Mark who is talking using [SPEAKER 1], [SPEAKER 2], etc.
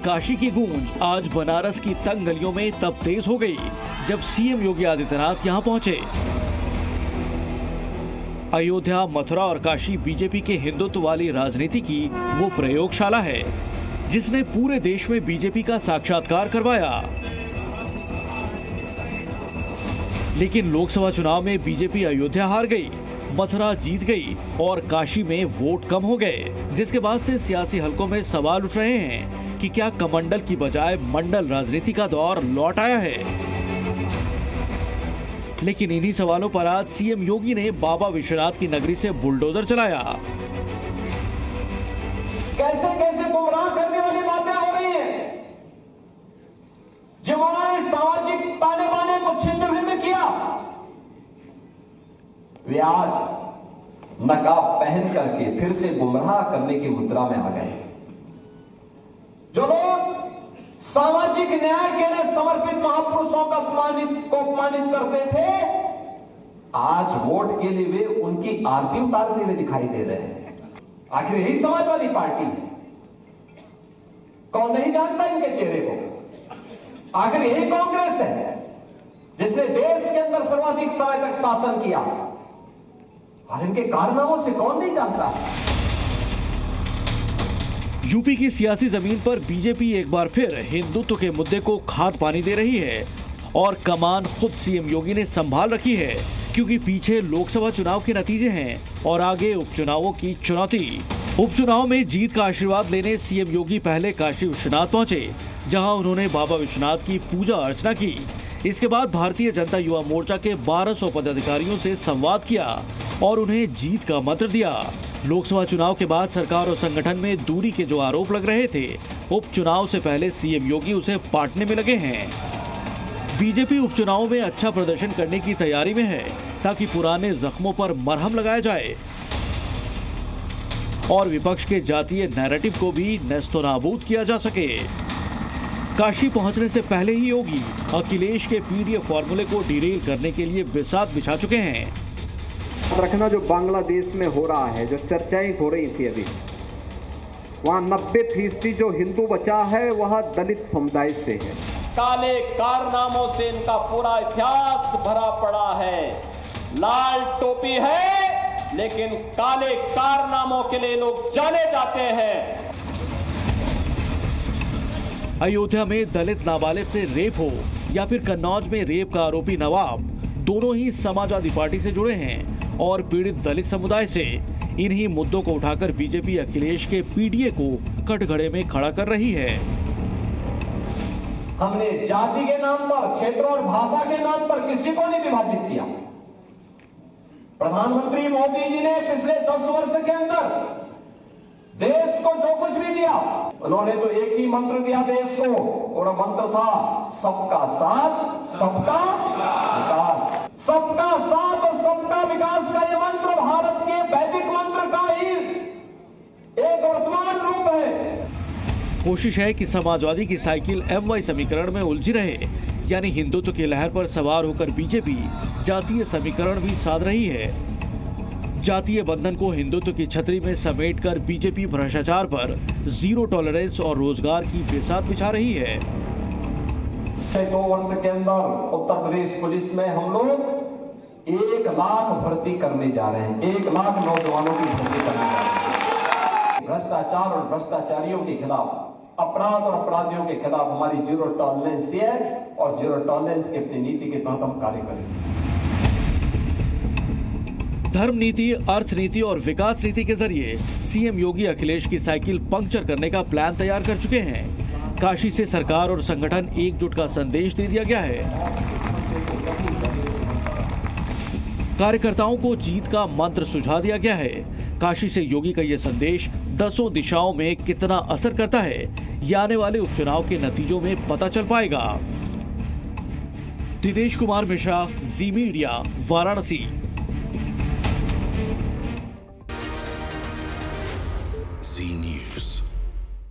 [SPEAKER 1] काशी की गूंज आज बनारस की तंग गलियों में तब तेज हो गई जब सीएम योगी आदित्यनाथ यहां पहुंचे। अयोध्या, मथुरा और काशी बीजेपी के हिंदुत्व वाली राजनीति की वो प्रयोगशाला है जिसने पूरे देश में बीजेपी का साक्षात्कार करवाया। लेकिन लोकसभा चुनाव में बीजेपी अयोध्या हार गई, मथुरा जीत गई और काशी में वोट कम हो गए, जिसके बाद से सियासी हलकों में सवाल उठ रहे हैं कि क्या कमंडल की बजाय मंडल राजनीति का दौर लौट आया है। लेकिन इन्हीं सवालों पर आज सीएम योगी ने बाबा विश्वनाथ की नगरी से बुलडोजर चलाया।
[SPEAKER 2] कैसे कैसे गुमराह करने वाली बातें हो रही हैं। जिन्होंने सामाजिक ताने बाने को छिन्न भिन्न किया, वे आज नकाब पहन करके फिर से गुमराह करने की मुद्रा में आ गए। जो लोग सामाजिक न्याय के लिए समर्पित महापुरुषों को अपमानित करते थे, आज वोट के लिए वे उनकी आरती उतारते हुए दिखाई दे रहे हैं। आखिर यही समाजवादी पार्टी है? कौन नहीं जानता इनके चेहरे को? आखिर यही कांग्रेस है जिसने देश के अंदर सर्वाधिक समय तक शासन किया, और इनके कारनामों से कौन नहीं जानता?
[SPEAKER 1] यूपी की सियासी जमीन पर बीजेपी एक बार फिर हिंदुत्व के मुद्दे को खाद पानी दे रही है और कमान खुद सीएम योगी ने संभाल रखी है, क्योंकि पीछे लोकसभा चुनाव के नतीजे हैं और आगे उपचुनावों की चुनौती। उपचुनाव में जीत का आशीर्वाद लेने सीएम योगी पहले काशी विश्वनाथ पहुंचे, जहां उन्होंने बाबा विश्वनाथ की पूजा अर्चना की। इसके बाद भारतीय जनता युवा मोर्चा के 1200 पदाधिकारियों से संवाद किया और उन्हें जीत का मंत्र दिया। लोकसभा चुनाव के बाद सरकार और संगठन में दूरी के जो आरोप लग रहे थे, उपचुनाव से पहले सीएम योगी उसे पाटने में लगे हैं। बीजेपी उपचुनाव में अच्छा प्रदर्शन करने की तैयारी में है ताकि पुराने जख्मों पर मरहम लगाया जाए और विपक्ष के जातीय नैरेटिव को भी नेस्तनाबूद किया जा सके। काशी पहुंचने से पहले ही योगी अखिलेश के पीडीएफ फॉर्मूले को डिरेल करने के लिए बिसात बिछा चुके हैं।
[SPEAKER 3] रखना जो बांग्लादेश में हो रहा है, जो चर्चाएं हो रही थी अभी, वहाँ 90% जो हिंदू बचा है वह दलित समुदाय से है।
[SPEAKER 2] काले कारनामों से इनका पूरा इतिहास भरा पड़ा है। लाल टोपी है लेकिन काले कारनामों के लिए लोग जाने जाते हैं।
[SPEAKER 1] अयोध्या में दलित नाबालिग से रेप हो या फिर कन्नौज में रेप का आरोपी नवाब, दोनों ही समाजवादी पार्टी से जुड़े हैं और पीड़ित दलित समुदाय से। इन्हीं मुद्दों को उठाकर बीजेपी अखिलेश के पीडीए को कटघरे में खड़ा कर रही है।
[SPEAKER 2] हमने जाति के नाम पर, क्षेत्र और भाषा के नाम पर किसी को नहीं विभाजित किया। प्रधानमंत्री मोदी जी ने पिछले 10 वर्ष के अंदर देश को जो कुछ भी दिया, उन्होंने तो एक ही मंत्र दिया देश को, और मंत्र था सबका साथ सबका विकास। सबका साथ और सबका विकास का ये मंत्र भारत के वैदिक मंत्र का ही एक वर्तमान रूप है।
[SPEAKER 1] कोशिश है कि समाजवादी की साइकिल MY समीकरण में उलझी रहे, यानी हिंदुत्व की लहर पर सवार होकर बीजेपी जातीय समीकरण भी साध रही है। जातीय बंधन को हिंदुत्व की छतरी में समेटकर बीजेपी भ्रष्टाचार पर जीरो टॉलरेंस और रोजगार की बिसात बिछा रही है।
[SPEAKER 2] 2 वर्ष के अंदर उत्तर प्रदेश पुलिस में हम लोग 1 लाख भर्ती करने जा रहे हैं। 1 लाख नौजवानों की भर्ती करने जा रहे हैं। भ्रष्टाचार और भ्रष्टाचारियों के खिलाफ, अपराध और अपराधियों के खिलाफ हमारी जीरो टॉलरेंस है और जीरो टॉलरेंस की अपनी नीति के तहत हम कार्य करेंगे।
[SPEAKER 1] धर्म नीति, अर्थ नीति और विकास नीति के जरिए सीएम योगी अखिलेश की साइकिल पंक्चर करने का प्लान तैयार कर चुके हैं। काशी से सरकार और संगठन एकजुट का संदेश दे दिया गया है। कार्यकर्ताओं को जीत का मंत्र सुझा दिया गया है। काशी से योगी का यह संदेश 10 दिशाओं में कितना असर करता है, ये आने वाले उपचुनाव के नतीजों में पता चल पाएगा। दिनेश कुमार मिश्रा, जी मीडिया, वाराणसी।